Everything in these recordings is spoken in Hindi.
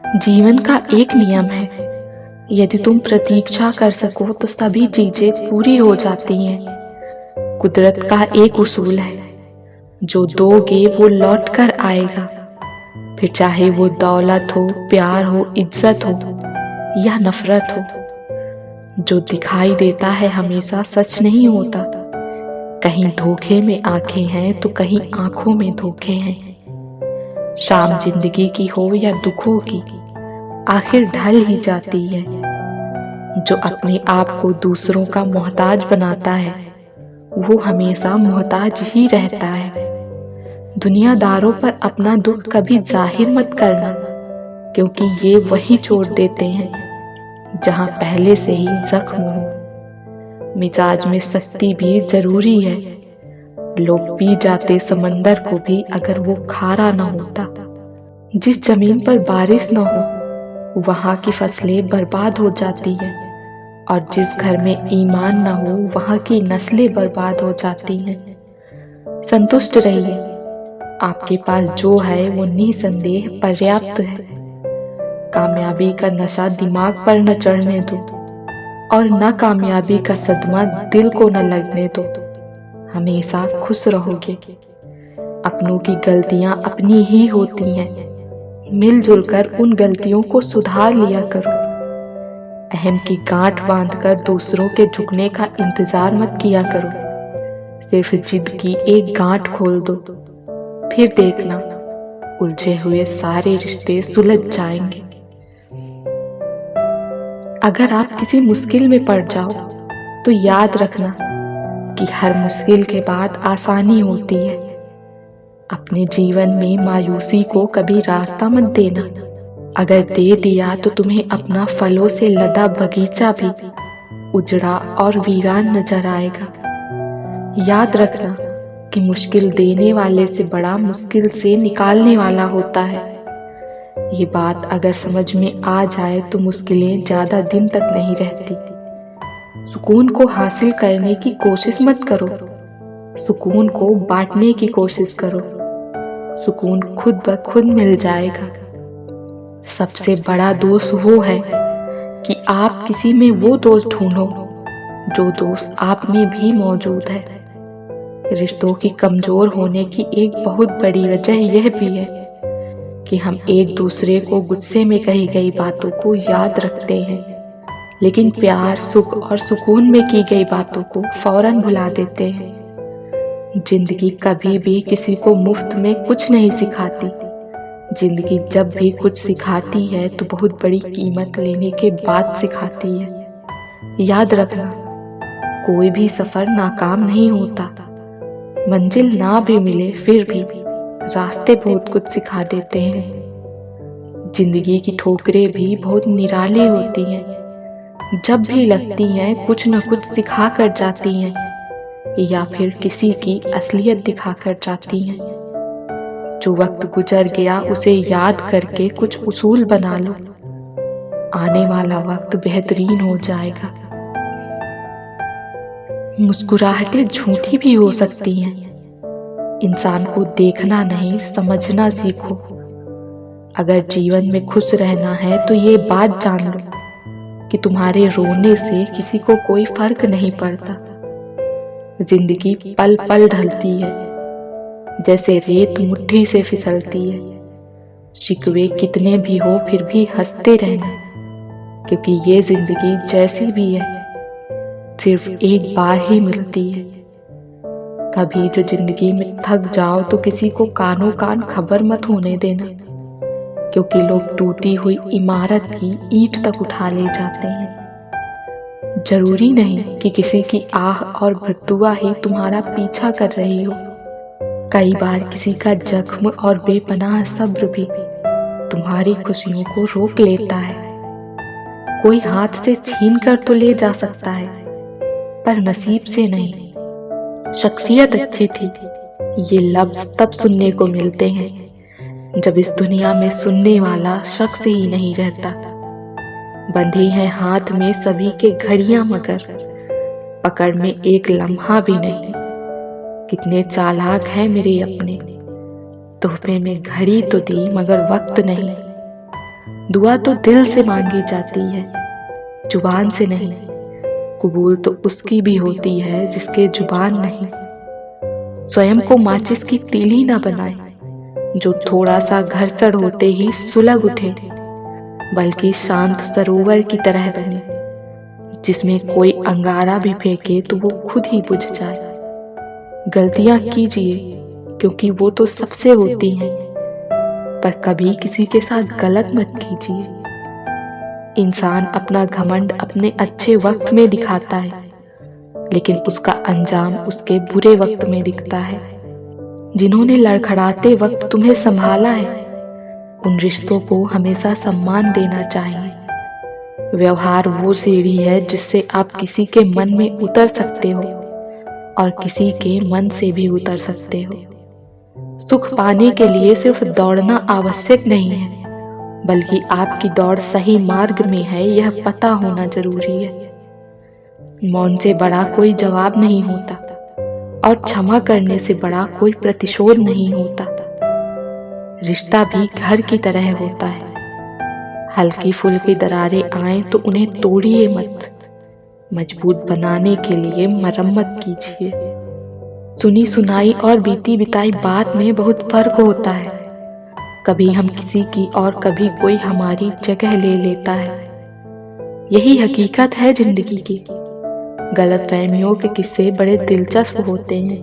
जीवन का एक नियम है, यदि तुम प्रतीक्षा कर सको तो सभी चीजें पूरी हो जाती हैं। कुदरत का एक उसूल है, जो दोगे वो लौट कर आएगा। फिर चाहे वो दौलत हो, प्यार हो, इज्जत हो या नफरत हो। जो दिखाई देता है हमेशा सच नहीं होता। कहीं धोखे में आंखें हैं तो कहीं आंखों में धोखे हैं। शाम जिंदगी की हो या दुखों की, आखिर ढल ही जाती है। जो अपने आप को दूसरों का मोहताज बनाता है, वो हमेशा मोहताज ही रहता है। दुनियादारों पर अपना दुख कभी जाहिर मत करना, क्योंकि ये वही छोड़ देते हैं जहां पहले से ही जख्म हो। मिजाज में सख्ती भी जरूरी है। लोग पी जाते समंदर को भी अगर वो खारा न होता। जिस जमीन पर बारिश न हो, वहां की फसलें बर्बाद हो जाती हैं, और जिस घर में ईमान न हो, वहां की नस्लें बर्बाद हो जाती हैं। संतुष्ट रहिए, आपके पास जो है वो निसंदेह पर्याप्त है। कामयाबी का नशा दिमाग पर न चढ़ने दो, और न कामयाबी का सदमा दिल को न लगने दो। हमेशा खुश रहोगे। अपनों की गलतियां अपनी ही होती हैं। मिलजुल कर उन गलतियों को सुधार लिया करो। अहम की गांठ बांधकर दूसरों के झुकने का इंतजार मत किया करो। सिर्फ जिद की एक गांठ खोल दो, फिर देखना उलझे हुए सारे रिश्ते सुलझ जाएंगे। अगर आप किसी मुश्किल में पड़ जाओ तो याद रखना कि हर मुश्किल के बाद आसानी होती है। अपने जीवन में मायूसी को कभी रास्ता मत देना। अगर दे दिया तो तुम्हें अपना फलों से लदा बगीचा भी उजड़ा और वीरान नजर आएगा। याद रखना कि मुश्किल देने वाले से बड़ा मुश्किल से निकालने वाला होता है। ये बात अगर समझ में आ जाए तो मुश्किलें ज्यादा दिन तक नहीं रहती। सुकून को हासिल करने की कोशिश मत करो, सुकून को बांटने की कोशिश करो। सुकून खुद ब खुद मिल जाएगा। सबसे बड़ा दोष वो है कि आप किसी में वो दोष ढूंढो जो दोष आप में भी मौजूद है। रिश्तों की कमजोर होने की एक बहुत बड़ी वजह यह भी है कि हम एक दूसरे को गुस्से में कही गई बातों को याद रखते हैं, लेकिन प्यार, सुख और सुकून में की गई बातों को फौरन भुला देते हैं। जिंदगी कभी भी किसी को मुफ्त में कुछ नहीं सिखाती। जिंदगी जब भी कुछ सिखाती है तो बहुत बड़ी कीमत लेने के बाद सिखाती है। याद रखना, कोई भी सफर नाकाम नहीं होता। मंजिल ना भी मिले फिर भी रास्ते बहुत कुछ सिखा देते हैं। जिंदगी की ठोकरें भी बहुत निराली होती हैं। जब भी लगती हैं कुछ न कुछ सिखा कर जाती हैं, या फिर किसी की असलियत दिखा कर जाती हैं। जो वक्त गुजर गया उसे याद करके कुछ उसूल बना लो। आने वाला वक्त बेहतरीन हो जाएगा। मुस्कुराहटें झूठी भी हो सकती हैं। इंसान को देखना नहीं, समझना सीखो। अगर जीवन में खुश रहना है तो ये बात जान लो कि तुम्हारे रोने से किसी को कोई फर्क नहीं पड़ता। जिंदगी पल पल ढलती है, जैसे रेत मुट्ठी से फिसलती है। शिकवे कितने भी हो फिर भी हंसते रहना, क्योंकि ये जिंदगी जैसी भी है सिर्फ एक बार ही मिलती है। कभी जो जिंदगी में थक जाओ तो किसी को कानों कान खबर मत होने देना, क्योंकि लोग टूटी हुई इमारत की ईंट तक उठा ले जाते हैं। जरूरी नहीं कि किसी की आह और बद्दुआ ही तुम्हारा पीछा कर रही हो। कई बार किसी का जख्म और बेपनाह सब्र भी तुम्हारी खुशियों को रोक लेता है। कोई हाथ से छीन कर तो ले जा सकता है, पर नसीब से नहीं। शख्सियत अच्छी थी, ये लफ्ज तब सुनने को मिलते हैं जब इस दुनिया में सुनने वाला शख्स ही नहीं रहता। बंधे हैं हाथ में सभी के घड़ियां, मगर पकड़ में एक लम्हा भी नहीं। कितने चालाक हैं मेरे अपने, तोहफे में घड़ी तो दी मगर वक्त नहीं। दुआ तो दिल से मांगी जाती है, जुबान से नहीं। कबूल तो उसकी भी होती है जिसके जुबान नहीं। स्वयं को माचिस की तीली ना बनाए, जो थोड़ा सा घर्षण होते ही सुलग उठे, बल्कि शांत सरोवर की तरह बने, जिसमें कोई अंगारा भी फेंके तो वो खुद ही बुझ जाए। गलतियां कीजिए, क्योंकि वो तो सबसे होती हैं, पर कभी किसी के साथ गलत मत कीजिए। इंसान अपना घमंड अपने अच्छे वक्त में दिखाता है, लेकिन उसका अंजाम उसके बुरे वक्त में दिखता है। जिन्होंने लड़खड़ाते वक्त तुम्हें संभाला है, उन रिश्तों को हमेशा सम्मान देना चाहिए। व्यवहार वो सीढ़ी है जिससे आप किसी के मन में उतर सकते हो और किसी के मन से भी उतर सकते हो। सुख पाने के लिए सिर्फ दौड़ना आवश्यक नहीं है, बल्कि आपकी दौड़ सही मार्ग में है, यह पता होना जरूरी है। मौन से बड़ा कोई जवाब नहीं होता, और क्षमा करने से बड़ा कोई प्रतिशोध नहीं होता। रिश्ता भी घर की तरह होता है। हल्की फुल्की दरारें आए तो उन्हें तोड़िए मत, मजबूत बनाने के लिए मरम्मत कीजिए। सुनी सुनाई और बीती बिताई बात में बहुत फर्क होता है। कभी हम किसी की और कभी कोई हमारी जगह ले लेता है। यही हकीकत है जिंदगी की। गलतफहमियों के किस्से बड़े दिलचस्प होते हैं।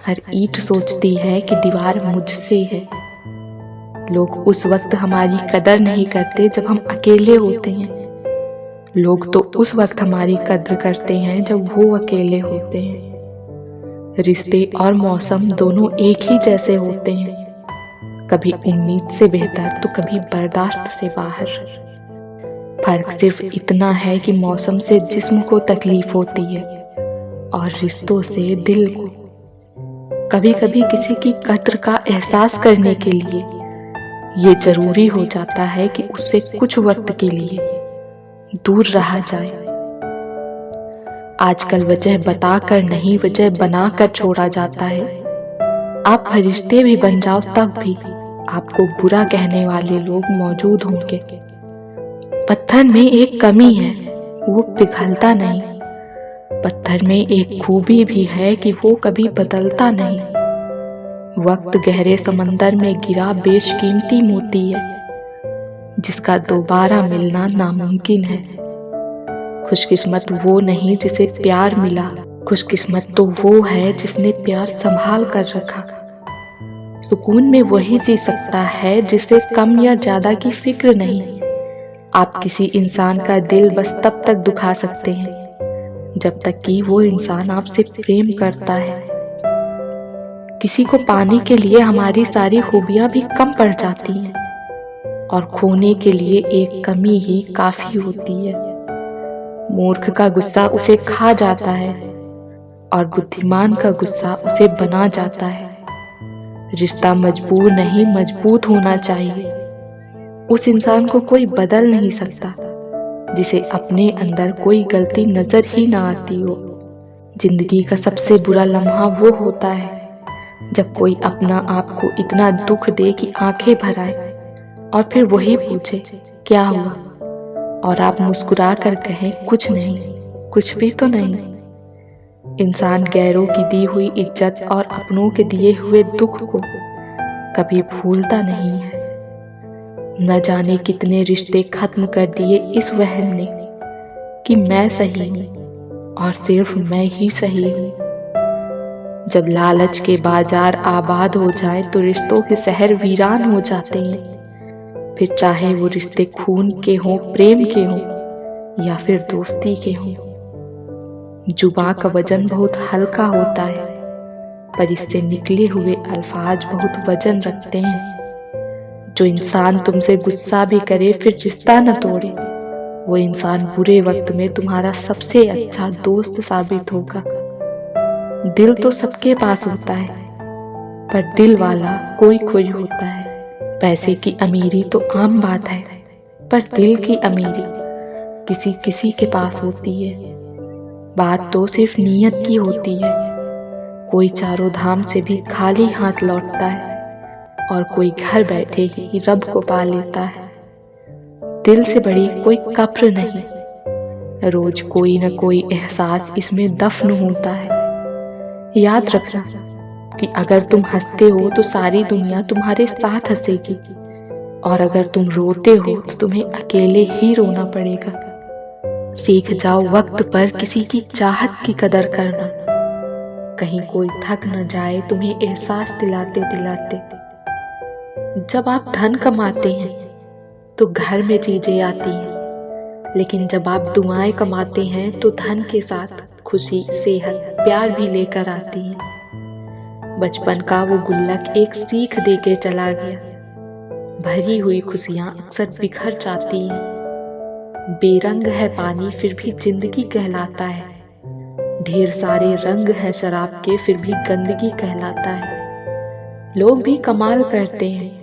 हर ईंट सोचती है कि दीवार मुझसे है। लोग उस वक्त हमारी कदर नहीं करते जब हम अकेले होते हैं। लोग तो उस वक्त हमारी कद्र करते हैं जब वो अकेले होते हैं। रिश्ते और मौसम दोनों एक ही जैसे होते हैं, कभी उम्मीद से बेहतर तो कभी बर्दाश्त से बाहर। फर्क सिर्फ इतना है कि मौसम से जिस्म को तकलीफ होती है और रिश्तों से दिल को। कभी कभी किसी की कद्र का एहसास करने के लिए ये जरूरी हो जाता है कि उससे कुछ वक्त के लिए दूर रहा जाए। आजकल वजह बताकर नहीं, वजह बनाकर छोड़ा जाता है। आप फरिश्ते भी बन जाओ तब भी आपको बुरा कहने वाले लोग मौजूद होंगे। पत्थर में एक कमी है, वो पिघलता नहीं। पत्थर में एक खूबी भी है कि वो कभी बदलता नहीं। वक्त गहरे समंदर में गिरा बेशकीमती मोती है, जिसका दोबारा मिलना नामुमकिन है। खुशकिस्मत वो नहीं जिसे प्यार मिला, खुशकिस्मत तो वो है जिसने प्यार संभाल कर रखा। सुकून में वही जी सकता है जिसे कम या ज्यादा की फिक्र नहीं। आप किसी इंसान का दिल बस तब तक दुखा सकते हैं जब तक कि वो इंसान आपसे प्रेम करता है। किसी को पाने के लिए हमारी सारी खूबियां भी कम पड़ जाती हैं, और खोने के लिए एक कमी ही काफी होती है। मूर्ख का गुस्सा उसे खा जाता है, और बुद्धिमान का गुस्सा उसे बना जाता है। रिश्ता मजबूर नहीं, मजबूत होना चाहिए। उस इंसान को कोई बदल नहीं सकता जिसे अपने अंदर कोई गलती नजर ही ना आती हो। जिंदगी का सबसे बुरा लम्हा वो होता है जब कोई अपना आप को इतना दुख दे कि आंखें भर आए, और फिर वही पूछे क्या हुआ, और आप मुस्कुरा कर कहें कुछ नहीं, कुछ भी तो नहीं। इंसान गैरों की दी हुई इज्जत और अपनों के दिए हुए दुख को कभी भूलता नहीं है। न जाने कितने रिश्ते खत्म कर दिए इस वहम ने कि मैं सही हूं और सिर्फ मैं ही सही हूं। जब लालच के बाजार आबाद हो जाए तो रिश्तों के शहर वीरान हो जाते हैं। फिर चाहे वो रिश्ते खून के हों, प्रेम के हों या फिर दोस्ती के हों। जुबां का वजन बहुत हल्का होता है, पर इससे निकले हुए अल्फाज बहुत वजन रखते हैं। जो इंसान तुमसे गुस्सा भी करे फिर रिश्ता न तोड़े, वो इंसान बुरे वक्त में तुम्हारा सबसे अच्छा दोस्त साबित होगा। दिल तो सबके पास होता है, पर दिल वाला कोई कोई होता है। पैसे की अमीरी तो आम बात है, पर दिल की अमीरी किसी किसी के पास होती है। बात तो सिर्फ नीयत की होती है। कोई चारों धाम से भी खाली हाथ लौटता है, और कोई घर बैठे ही रब को पा लेता है। दिल से बड़ी कोई कब्र नहीं। रोज कोई न कोई एहसास इसमें दफन होता है। याद रखना कि अगर तुम हंसते हो तो सारी दुनिया तुम्हारे साथ हंसेगी, और अगर तुम रोते हो तो तुम्हें अकेले ही रोना पड़ेगा। सीख जाओ वक्त पर किसी की चाहत की कदर करना, कहीं कोई थक न जाए तुम्हें एहसास दिलाते दिलाते। जब आप धन कमाते हैं तो घर में चीजें आती हैं, लेकिन जब आप दुआएं कमाते हैं तो धन के साथ खुशी, सेहत, प्यार भी लेकर आती हैं। बचपन का वो गुल्लक एक सीख देके चला गया, भरी हुई खुशियां अक्सर बिखर जाती हैं। बेरंग है पानी फिर भी जिंदगी कहलाता है, ढेर सारे रंग है शराब के फिर भी गंदगी कहलाता है। लोग भी कमाल करते हैं,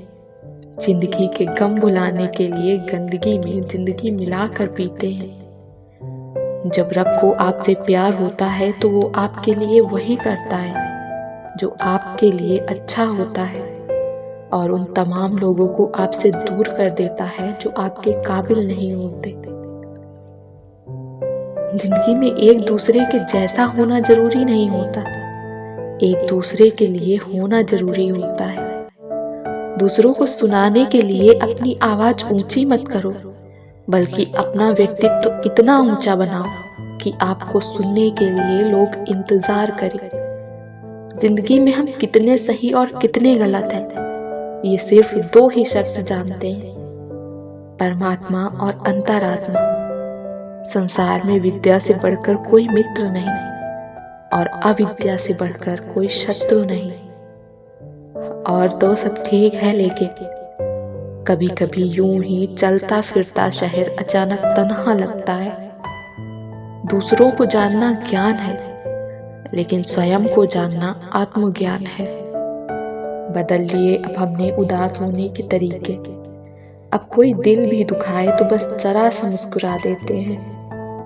जिंदगी के गम भुलाने के लिए गंदगी में जिंदगी मिलाकर पीते हैं। जब रब को आपसे प्यार होता है तो वो आपके लिए वही करता है जो आपके लिए अच्छा होता है, और उन तमाम लोगों को आपसे दूर कर देता है जो आपके काबिल नहीं होते। जिंदगी में एक दूसरे के जैसा होना जरूरी नहीं होता, एक दूसरे के लिए होना जरूरी होता है। दूसरों को सुनाने के लिए अपनी आवाज ऊंची मत करो, बल्कि अपना व्यक्तित्व इतना ऊंचा बनाओ कि आपको सुनने के लिए लोग इंतजार करें। जिंदगी में हम कितने सही और कितने गलत हैं, ये सिर्फ दो ही शख्स जानते हैं, परमात्मा और अंतरात्मा। संसार में विद्या से बढ़कर कोई मित्र नहीं, और अविद्या से बढ़कर कोई शत्रु नहीं। और तो सब ठीक है, लेकिन कभी कभी यूं ही चलता फिरता शहर अचानक तन्हा लगता है। दूसरों को जानना ज्ञान है, लेकिन स्वयं को जानना आत्मज्ञान है। बदल लिए अब हमने उदास होने के तरीके। अब कोई दिल भी दुखाए तो बस जरा सा मुस्कुरा देते हैं।